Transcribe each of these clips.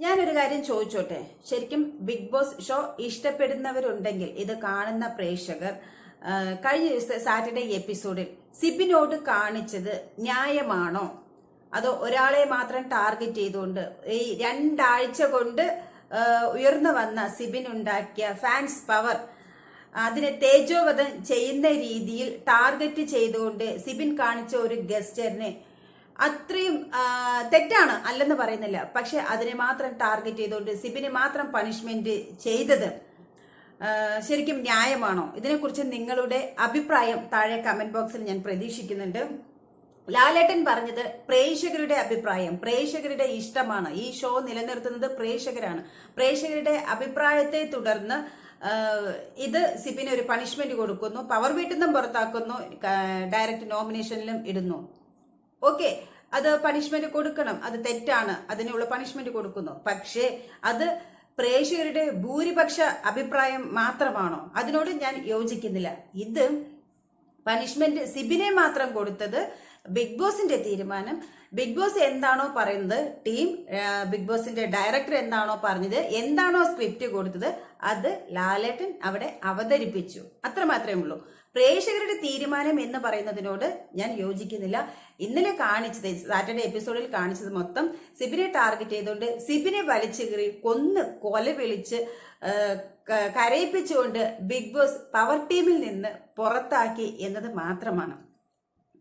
ഞാനൊരു കാര്യം ചോദിച്ചോട്ടെ. ശരിക്കും ബിഗ് ബോസ് ഷോ ഇഷ്ടപ്പെടുന്നവരുണ്ടെങ്കിൽ ഇത് കാണുന്ന പ്രേക്ഷകർ കഴിഞ്ഞ ദിവസത്തെ സാറ്റർഡേ എപ്പിസോഡിൽ സിബിനോട് കാണിച്ചത് ന്യായമാണോ, അതോ ഒരാളെ മാത്രം ടാർഗറ്റ് ചെയ്തുകൊണ്ട് ഈ 2 ആഴ്ച കൊണ്ട് ഉയർന്നു വന്ന സിബിൻ ഉണ്ടാക്കിയ ഫാൻസ് പവർ അതിനെ തേജോവധം ചെയ്യുന്ന രീതിയിൽ ടാർഗറ്റ് ചെയ്തുകൊണ്ട് സിബിൻ കാണിച്ച ഒരു ഗസ്റ്ററിനെ അത്രയും തെറ്റാണ്, അല്ലെന്ന് പറയുന്നില്ല. പക്ഷെ അതിനെ മാത്രം ടാർഗറ്റ് ചെയ്തുകൊണ്ട് സിബിനെ മാത്രം പണിഷ്മെന്റ് ചെയ്തത് ശരിക്കും ന്യായമാണോ? ഇതിനെക്കുറിച്ച് നിങ്ങളുടെ അഭിപ്രായം താഴെ കമന്റ് ബോക്സിൽ ഞാൻ പ്രതീക്ഷിക്കുന്നുണ്ട്. ലാലേട്ടൻ പറഞ്ഞത് പ്രേക്ഷകരുടെ അഭിപ്രായം, പ്രേക്ഷകരുടെ ഇഷ്ടമാണ്. ഈ ഷോ നിലനിർത്തുന്നത് പ്രേക്ഷകരാണ്. പ്രേക്ഷകരുടെ അഭിപ്രായത്തെ തുടർന്ന് ഇത് സിബിന് ഒരു പണിഷ്മെന്റ് കൊടുക്കുന്നു, പവർ വീട്ടിൽ നിന്നും പുറത്താക്കുന്നു, ഡയറക്റ്റ് നോമിനേഷനിലും ഇടുന്നു. ഓക്കെ, അത് പണിഷ്മെന്റ് കൊടുക്കണം, അത് തെറ്റാണ്, അതിനുള്ള പണിഷ്മെന്റ് കൊടുക്കുന്നു. പക്ഷേ അത് പ്രേക്ഷകരുടെ ഭൂരിപക്ഷ അഭിപ്രായം മാത്രമാണോ? അതിനോട് ഞാൻ യോജിക്കുന്നില്ല. ഇത് പണിഷ്മെന്റ് സിബിനെ മാത്രം കൊടുത്തത് ബിഗ് ബോസിന്റെ തീരുമാനം. ബിഗ് ബോസ് എന്താണോ പറയുന്നത്, ടീം ബിഗ് ബോസിന്റെ ഡയറക്ടർ എന്താണോ പറഞ്ഞത്, എന്താണോ സ്ക്രിപ്റ്റ് കൊടുത്തത്, അത് ലാലേട്ടൻ അവിടെ അവതരിപ്പിച്ചു. അത്ര മാത്രമേ ഉള്ളൂ. പ്രേക്ഷകരുടെ തീരുമാനം എന്ന് പറയുന്നതിനോട് ഞാൻ യോജിക്കുന്നില്ല. ഇന്നലെ കാണിച്ചത്, സാറ്റർഡേ എപ്പിസോഡിൽ കാണിച്ചത് മൊത്തം സിബിനെ ടാർഗറ്റ് ചെയ്തുകൊണ്ട് സിബിനെ വലിച്ചു കീറി കൊല വിളിച്ച് കരയിപ്പിച്ചുകൊണ്ട് ബിഗ് ബോസ് പവർ ടീമിൽ നിന്ന് പുറത്താക്കി എന്നത് മാത്രമാണ്.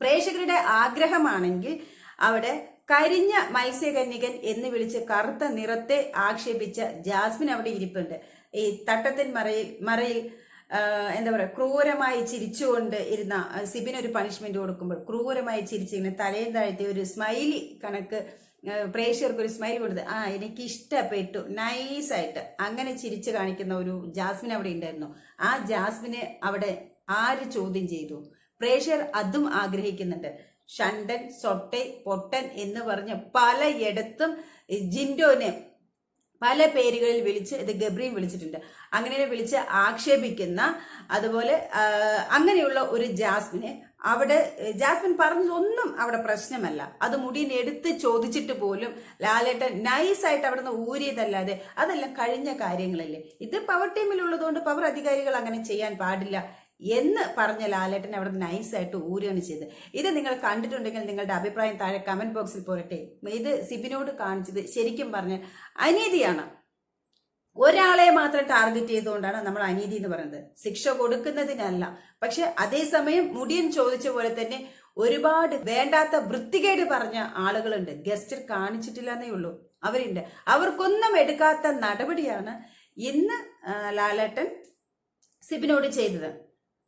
പ്രേക്ഷകരുടെ ആഗ്രഹമാണെങ്കിൽ അവിടെ കരിഞ്ഞ മത്സ്യകന്യകൻ എന്ന് വിളിച്ച് കറുത്ത നിറത്തെ ആക്ഷേപിച്ച ജാസ്മിൻ അവിടെ ഇരിപ്പുണ്ട്. ഈ തട്ടത്തിൻ മറയിൽ എന്താ പറയുക, ക്രൂരമായി ചിരിച്ചുകൊണ്ട് ഇരുന്ന സിബിനൊരു പണിഷ്മെന്റ് കൊടുക്കുമ്പോൾ ക്രൂരമായി ചിരിച്ചിങ്ങനെ തലയും താഴ്ത്തി ഒരു സ്മൈലി കണക്ക് പ്രേക്ഷകർക്ക് ഒരു സ്മൈൽ കൊടുത്ത് എനിക്ക് ഇഷ്ടപ്പെട്ടു, നൈസായിട്ട് അങ്ങനെ ചിരിച്ചു കാണിക്കുന്ന ഒരു ജാസ്മിൻ അവിടെ ഉണ്ടായിരുന്നു. ആ ജാസ്മിനെ അവിടെ ആര് ചോദ്യം ചെയ്തു? പ്രേക്ഷകർ അതും ആഗ്രഹിക്കുന്നുണ്ട്. ഷണ്ടൻ, സൊട്ടെ, പൊട്ടൻ എന്ന് പറഞ്ഞ് പലയിടത്തും ജിൻഡോനെ പല പേരുകളിൽ വിളിച്ച്, ഇത് ഗബ്രിയും വിളിച്ചിട്ടുണ്ട്, അങ്ങനെ വിളിച്ച് ആക്ഷേപിക്കുന്ന, അതുപോലെ അങ്ങനെയുള്ള ഒരു ജാസ്മിനെ അവിടെ ജാസ്മിൻ പറഞ്ഞതൊന്നും അവിടെ പ്രശ്നമല്ല. അത് മുടിയെ എടുത്ത് ചോദിച്ചിട്ട് പോലും ലാലേട്ടൻ നൈസായിട്ട് അവിടെ നിന്ന് ഊരിയതല്ലാതെ അതെല്ലാം കഴിഞ്ഞ കാര്യങ്ങളല്ലേ. ഇത് പവർ ടീമിലുള്ളതുകൊണ്ട് പവർ അധികാരികൾ അങ്ങനെ ചെയ്യാൻ പാടില്ല എന്ന് പറഞ്ഞ ലാലേട്ടൻ അവിടെ നൈസായിട്ട് ഊരുകയാണ് ചെയ്തത്. ഇത് നിങ്ങൾ കണ്ടിട്ടുണ്ടെങ്കിൽ നിങ്ങളുടെ അഭിപ്രായം താഴെ കമന്റ് ബോക്സിൽ പോരട്ടെ. ഇത് സിബിനോട് കാണിച്ചത് ശരിക്കും പറഞ്ഞ അനീതിയാണ്. ഒരാളെ മാത്രം ടാർഗറ്റ് ചെയ്തുകൊണ്ടാണ് നമ്മൾ അനീതി എന്ന് പറയുന്നത്, ശിക്ഷ കൊടുക്കുന്നതിനല്ല. പക്ഷെ അതേസമയം മുടിയൻ ചോദിച്ച പോലെ തന്നെ ഒരുപാട് വേണ്ടാത്ത വൃത്തികേട് പറഞ്ഞ ആളുകളുണ്ട്. ഗസ്റ്റ് കാണിച്ചിട്ടില്ല എന്നേ ഉള്ളൂ, അവരുണ്ട്. അവർക്കൊന്നും എടുക്കാത്ത നടപടിയാണ് ഇന്ന് ലാലേട്ടൻ സിബിനോട് ചെയ്തത്.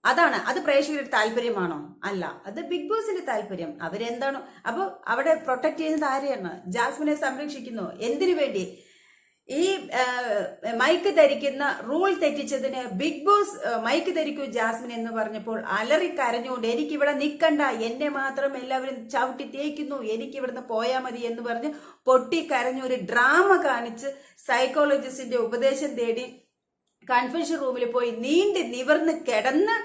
അതാണ്, അത് പ്രേക്ഷകരുടെ താല്പര്യമാണോ? അല്ല, അത് ബിഗ് ബോസിന്റെ താല്പര്യം. അവരെന്താണോ, അപ്പൊ അവിടെ പ്രൊട്ടക്ട് ചെയ്യുന്നത് ആരെയാണ്? ജാസ്മിനെ സംരക്ഷിക്കുന്നു. എന്തിനു വേണ്ടി? ഈ മൈക്ക് ധരിക്കുന്ന റൂൾ തെറ്റിച്ചതിന് ബിഗ് ബോസ് മൈക്ക് ധരിക്കൂ ജാസ്മിൻ എന്ന് പറഞ്ഞപ്പോൾ അലറി കരഞ്ഞുകൊണ്ട് എനിക്കിവിടെ നിൽക്കണ്ട, എന്നെ മാത്രം എല്ലാവരും ചവിട്ടി തേക്കുന്നു, എനിക്ക് ഇവിടുന്ന് പോയാൽ മതി എന്ന് പറഞ്ഞ് പൊട്ടി കരഞ്ഞു ഒരു ഡ്രാമ കാണിച്ച് സൈക്കോളജിസ്റ്റിന്റെ ഉപദേശം തേടി കൺഫെഷൻ റൂമിൽ പോയി നീണ്ടി നിവർന്ന് കിടന്ന്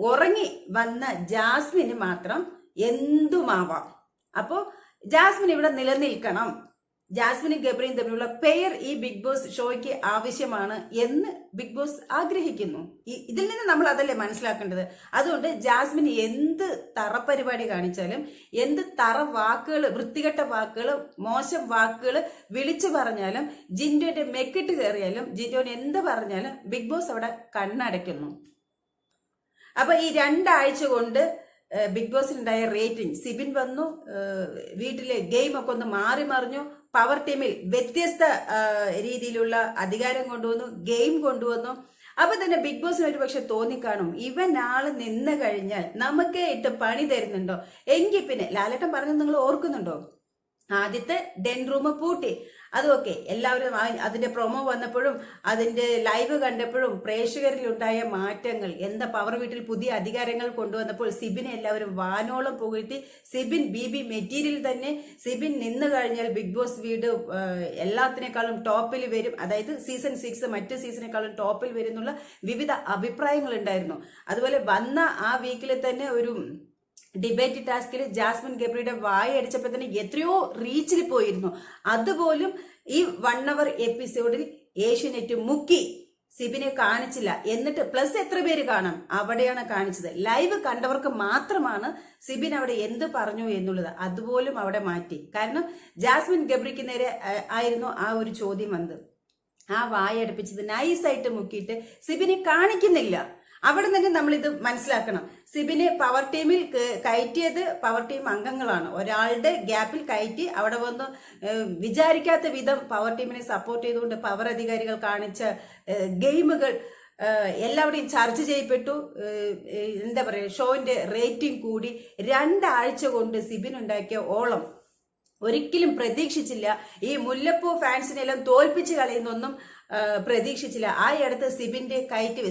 ഉറങ്ങി വന്ന ജാസ്മിന് മാത്രം എന്തുമാവാം. അപ്പോ ജാസ്മിൻ ഇവിടെ നിലനിൽക്കണം. ജാസ്മിനും ഗബ്രിയും തമ്മിലുള്ള പെയർ ഈ ബിഗ് ബോസ് ഷോയ്ക്ക് ആവശ്യമാണ് എന്ന് ബിഗ് ബോസ് ആഗ്രഹിക്കുന്നു. ഇതിൽ നിന്ന് നമ്മൾ അതല്ലേ മനസ്സിലാക്കേണ്ടത്. അതുകൊണ്ട് ജാസ്മിൻ എന്ത് തറപരിപാടി കാണിച്ചാലും, എന്ത് തറ വാക്കുകൾ, വൃത്തികെട്ട വാക്കുകൾ, മോശം വാക്കുകൾ വിളിച്ചു പറഞ്ഞാലും, ജിൻഡോന്റെ മെക്കിട്ട് കയറിയാലും, ജിൻഡോന് എന്ത് പറഞ്ഞാലും ബിഗ് ബോസ് അവിടെ കണ്ണടയ്ക്കുന്നു. അപ്പൊ ഈ 2 ആഴ്ച കൊണ്ട് ബിഗ് ബോസിനുണ്ടായ റേറ്റിംഗ്, സിബിൻ വന്നു, വീട്ടിലെ ഗെയിം ഒക്കെ ഒന്ന് മാറി മറിഞ്ഞു, പവർ ടീമിൽ വ്യത്യസ്ത രീതിയിലുള്ള അധികാരം കൊണ്ടുവന്നു, ഗെയിം കൊണ്ടുവന്നു. അപ്പൊ തന്നെ ബിഗ് ബോസിന് ഒരു പക്ഷെ തോന്നിക്കാണും, ഇവൻ ആള് നിന്ന് കഴിഞ്ഞാൽ നമുക്ക് ഇട്ട് പണി തരുന്നുണ്ടോ. എങ്കിൽ പിന്നെ ലാലേട്ടൻ പറഞ്ഞത് നിങ്ങൾ ഓർക്കുന്നുണ്ടോ? ആദ്യത്തെ ഡെൻ റൂം പൂട്ടി. അതൊക്കെ എല്ലാവരും അതിന്റെ പ്രൊമോ വന്നപ്പോഴും അതിന്റെ ലൈവ് കണ്ടപ്പോഴും പ്രേക്ഷകരിലുണ്ടായ മാറ്റങ്ങൾ എന്താ. പവർ വീട്ടിൽ പുതിയ അധികാരങ്ങൾ കൊണ്ടുവന്നപ്പോൾ സിബിനെ എല്ലാവരും വാനോളം പുകഴ്ത്തി. സിബിൻ ബി മെറ്റീരിയൽ തന്നെ. സിബിൻ നിന്ന് കഴിഞ്ഞാൽ ബിഗ് ബോസ് വീട് എല്ലാത്തിനേക്കാളും ടോപ്പിൽ വരും, അതായത് സീസൺ 6 മറ്റ് സീസണേക്കാളും ടോപ്പിൽ വരുന്നുള്ള വിവിധ അഭിപ്രായങ്ങൾ ഉണ്ടായിരുന്നു. അതുപോലെ വന്ന ആ വീക്കിൽ തന്നെ ഒരു ഡിബേറ്റ് ടാസ്കിൽ ജാസ്മിൻ ഗബ്രിയുടെ വായ അടിച്ചപ്പോൾ തന്നെ എത്രയോ റീച്ചിൽ പോയിരുന്നു. അതുപോലും ഈ 1 hour എപ്പിസോഡിൽ ഏഷ്യാനെറ്റ് മുക്കി സിബിനെ കാണിച്ചില്ല. എന്നിട്ട് പ്ലസ് എത്ര പേര് കാണാം, അവിടെയാണ് കാണിച്ചത്. ലൈവ് കണ്ടവർക്ക് മാത്രമാണ് സിബിൻ അവിടെ എന്ത് പറഞ്ഞു എന്നുള്ളത് അതുപോലും അവിടെ മാറ്റി. കാരണം ജാസ്മിൻ ഗബ്രിക്ക് നേരെ ആയിരുന്നു ആ ഒരു ചോദ്യം വന്നത്. ആ വായടുപ്പിച്ചത് നൈസായിട്ട് മുക്കിയിട്ട് സിബിനെ കാണിക്കുന്നില്ല. അവിടെ തന്നെ നമ്മൾ ഇത് മനസ്സിലാക്കണം. സിബിനെ പവർ ടീമിൽ കയറ്റിയത് പവർ ടീം അംഗങ്ങളാണ്. ഒരാളുടെ ഗ്യാപ്പിൽ കയറ്റി അവിടെ വന്ന് വിചാരിക്കാത്ത വിധം പവർ ടീമിനെ സപ്പോർട്ട് ചെയ്തുകൊണ്ട് പവർ അധികാരികൾ കാണിച്ച ഗെയിമുകൾ എല്ലാവരുടെയും ചർച്ച ചെയ്യപ്പെട്ടു. എന്താ പറയുക, ഷോന്റെ റേറ്റിംഗ് കൂടി. 2 ആഴ്ച കൊണ്ട് സിബിൻ ഉണ്ടാക്കിയ ഓളം ഒരിക്കലും പ്രതീക്ഷിച്ചില്ല. ഈ മുല്ലപ്പൂ ഫാൻസിനെല്ലാം തോൽപ്പിച്ച് കളയുന്നൊന്നും പ്രതീക്ഷിച്ചില്ല. ആ അടുത്ത് സിബിന്റെ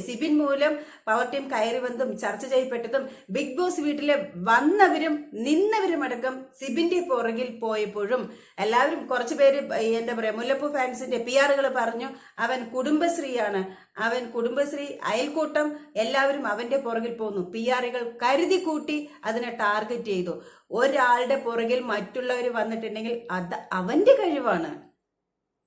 സിബിൻ മൂലം പവർ ടീം കയറി വന്നതും ചർച്ച ചെയ്യപ്പെട്ടതും ബിഗ് ബോസ് വീട്ടിലെ വന്നവരും നിന്നവരും അടക്കം സിബിന്റെ പുറകിൽ പോയപ്പോഴും എല്ലാവരും കുറച്ചു പേര് എന്താ പറയാ മുല്ലപ്പൂ ഫാൻസിന്റെ PR പറഞ്ഞു അവൻ കുടുംബശ്രീയാണ്, അവൻ കുടുംബശ്രീ അയൽക്കൂട്ടം, എല്ലാവരും അവന്റെ പുറകിൽ പോന്നു. PR കരുതി കൂട്ടി അതിനെ ടാർഗറ്റ് ചെയ്തു. ഒരാളുടെ പുറകിൽ മറ്റുള്ളവർ വന്നിട്ടുണ്ടെങ്കിൽ അത് അവന്റെ കഴിവാണ്.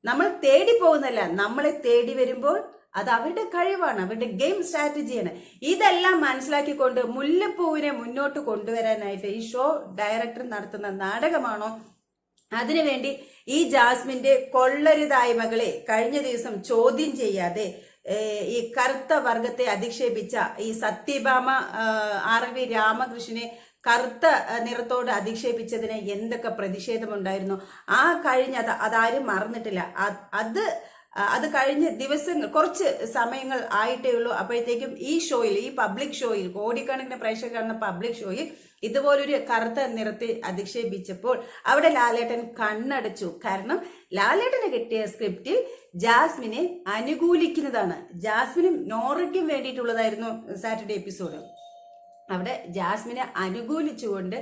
നമ്മൾ തേടി പോകുന്നല്ല, നമ്മളെ തേടി വരുമ്പോൾ അത് അവരുടെ കഴിവാണ്, അവരുടെ ഗെയിം സ്ട്രാറ്റജിയാണ്. ഇതെല്ലാം മനസ്സിലാക്കിക്കൊണ്ട് മുല്ലപ്പൂവിനെ മുന്നോട്ട് കൊണ്ടുവരാനായിട്ട് ഈ ഷോ ഡയറക്ടർ നടത്തുന്ന നാടകമാണോ? അതിനുവേണ്ടി ഈ ജാസ്മിന്റെ കൊള്ളരുതായ്മകളെ കഴിഞ്ഞ ദിവസം ചോദ്യം ചെയ്യാതെ ഈ കറുത്ത വർഗത്തെ അധിക്ഷേപിച്ച ഈ സത്യഭാമ RV രാമകൃഷ്ണനെ കറുത്ത നിറത്തോട് അധിക്ഷേപിച്ചതിന് എന്തൊക്കെ പ്രതിഷേധമുണ്ടായിരുന്നു. ആ അതാരും മറന്നിട്ടില്ല. അത് കഴിഞ്ഞ ദിവസങ്ങൾ കുറച്ച് സമയങ്ങൾ ആയിട്ടേ ഉള്ളൂ. അപ്പോഴത്തേക്കും ഈ ഷോയിൽ, ഈ പബ്ലിക് ഷോയിൽ, കോടിക്കണക്കിന് പ്രേക്ഷകർ കാണുന്ന പബ്ലിക് ഷോയിൽ ഇതുപോലൊരു കറുത്ത നിറത്തെ അധിക്ഷേപിച്ചപ്പോൾ അവിടെ ലാലേട്ടൻ കണ്ണടച്ചു. കാരണം ലാലേട്ടന് കിട്ടിയ സ്ക്രിപ്റ്റിൽ ജാസ്മിനെ അനുകൂലിക്കുന്നതാണ്. ജാസ്മിനും നോറയ്ക്കും വേണ്ടിയിട്ടുള്ളതായിരുന്നു സാറ്റർഡേ എപ്പിസോഡ്. അവിടെ ജാസ്മിനെ അനുകൂലിച്ചുകൊണ്ട്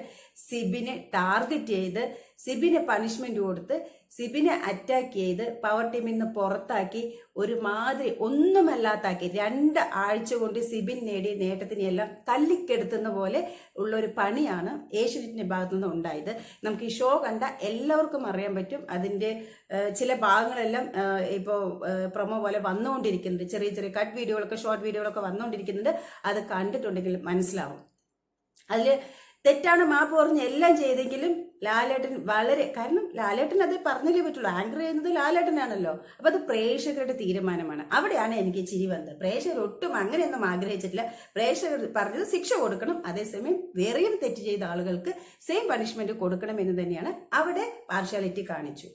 സിബിനെ ടാർഗറ്റ് ചെയ്ത് സിബിനെ പണിഷ്മെന്റ് കൊടുത്ത് സിബിനെ അറ്റാക്ക് ചെയ്ത് പവർ ടീമിൽ നിന്ന് പുറത്താക്കി ഒരുമാതിരി ഒന്നുമല്ലാത്താക്കി 2 ആഴ്ച കൊണ്ട് സിബിൻ നേടിയ നേട്ടത്തിനെയെല്ലാം തല്ലിക്കെടുത്തുന്ന പോലെ ഉള്ളൊരു പണിയാണ് ഏഷ്യാനെറ്റിന്റെ ഭാഗത്തു നിന്ന് ഉണ്ടായത്. നമുക്ക് ഈ ഷോ കണ്ട എല്ലാവർക്കും അറിയാൻ പറ്റും. അതിന്റെ ചില ഭാഗങ്ങളെല്ലാം ഇപ്പോൾ പ്രൊമോ പോലെ വന്നുകൊണ്ടിരിക്കുന്നുണ്ട്. ചെറിയ ചെറിയ കട്ട് വീഡിയോകളൊക്കെ, ഷോർട്ട് വീഡിയോകളൊക്കെ വന്നുകൊണ്ടിരിക്കുന്നുണ്ട്. അത് കണ്ടിട്ടുണ്ടെങ്കിൽ മനസ്സിലാവും. അതിൽ തെറ്റാണ് മാപ്പ് പറഞ്ഞ് എല്ലാം ചെയ്തെങ്കിലും ലാലേട്ടൻ കാരണം ലാലേട്ടൻ അത് പറഞ്ഞല്ലേ പറ്റുള്ളൂ. ആങ്കർ ചെയ്യുന്നത് ലാലേട്ടനാണല്ലോ. അപ്പൊ അത് പ്രേക്ഷകരുടെ തീരുമാനമാണ്. അവിടെയാണ് എനിക്ക് ചിരി വന്നത്. പ്രേക്ഷകർ ഒട്ടും അങ്ങനെയൊന്നും ആഗ്രഹിച്ചിട്ടില്ല. പ്രേക്ഷകർ പറഞ്ഞത് ശിക്ഷ കൊടുക്കണം, അതേസമയം വേറെയും തെറ്റ് ചെയ്ത ആളുകൾക്ക് സെയിം പണിഷ്മെന്റ് കൊടുക്കണം എന്ന് തന്നെയാണ് അവിടെ പാർഷ്യാലിറ്റി കാണിച്ചു.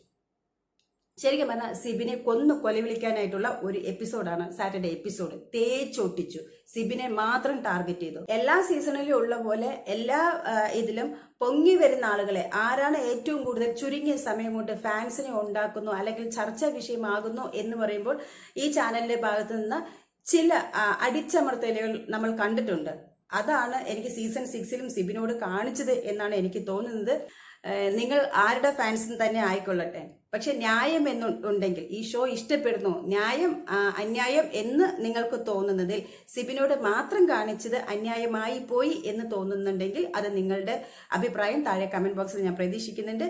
ശരിക്കും പറഞ്ഞാൽ സിബിനെ കൊലവിളിക്കാനായിട്ടുള്ള ഒരു എപ്പിസോഡാണ് സാറ്റർഡേ എപ്പിസോഡ്. തേച്ചൊട്ടിച്ചു, സിബിനെ മാത്രം ടാർഗറ്റ് ചെയ്തു. എല്ലാ സീസണിലും ഉള്ള പോലെ എല്ലാ ഇതിലും പൊങ്ങി വരുന്ന ആളുകളെ ആരാണ് ഏറ്റവും കൂടുതൽ ചുരുങ്ങിയ സമയം കൊണ്ട് ഫാൻസിനെ ഉണ്ടാക്കുന്നു അല്ലെങ്കിൽ ചർച്ചാ വിഷയമാകുന്നു എന്ന് പറയുമ്പോൾ ഈ ചാനലിന്റെ ഭാഗത്ത് നിന്ന് ചില അടിച്ചമർത്തലുകൾ നമ്മൾ കണ്ടിട്ടുണ്ട്. അതാണ് എനിക്ക് സീസൺ 6ലും സിബിനോട് കാണിച്ചത് എന്നാണ് എനിക്ക് തോന്നുന്നത്. നിങ്ങൾ ആരുടെ ഫാൻസും തന്നെ ആയിക്കൊള്ളട്ടെ, പക്ഷെ ന്യായം എന്നുണ്ടെങ്കിൽ ഈ ഷോ ഇഷ്ടപ്പെടുന്നു, ന്യായം അന്യായം എന്ന് നിങ്ങൾക്ക് തോന്നുന്നതിൽ സിബിനോട് മാത്രം കാണിച്ചത് അന്യായമായി പോയി എന്ന് തോന്നുന്നുണ്ടെങ്കിൽ അത് നിങ്ങളുടെ അഭിപ്രായം താഴെ കമന്റ് ബോക്സിൽ ഞാൻ പ്രതീക്ഷിക്കുന്നുണ്ട്.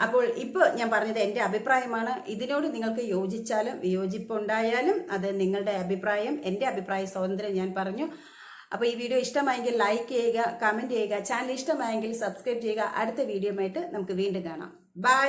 അപ്പോൾ ഇപ്പോൾ ഞാൻ പറഞ്ഞത് എൻ്റെ അഭിപ്രായമാണ്. ഇതിനോട് നിങ്ങൾക്ക് യോജിച്ചാലും വിയോജിപ്പുണ്ടായാലും അത് നിങ്ങളുടെ അഭിപ്രായം. എൻ്റെ അഭിപ്രായ സ്വാതന്ത്ര്യം ഞാൻ പറഞ്ഞു. അപ്പോൾ ഈ വീഡിയോ ഇഷ്ടമായെങ്കിൽ ലൈക്ക് ചെയ്യുക, കമന്റ് ചെയ്യുക. ചാനൽ ഇഷ്ടമായെങ്കിൽ സബ്സ്ക്രൈബ് ചെയ്യുക. അടുത്ത വീഡിയോയുമായിട്ട് നമുക്ക് വീണ്ടും കാണാം. ബൈ.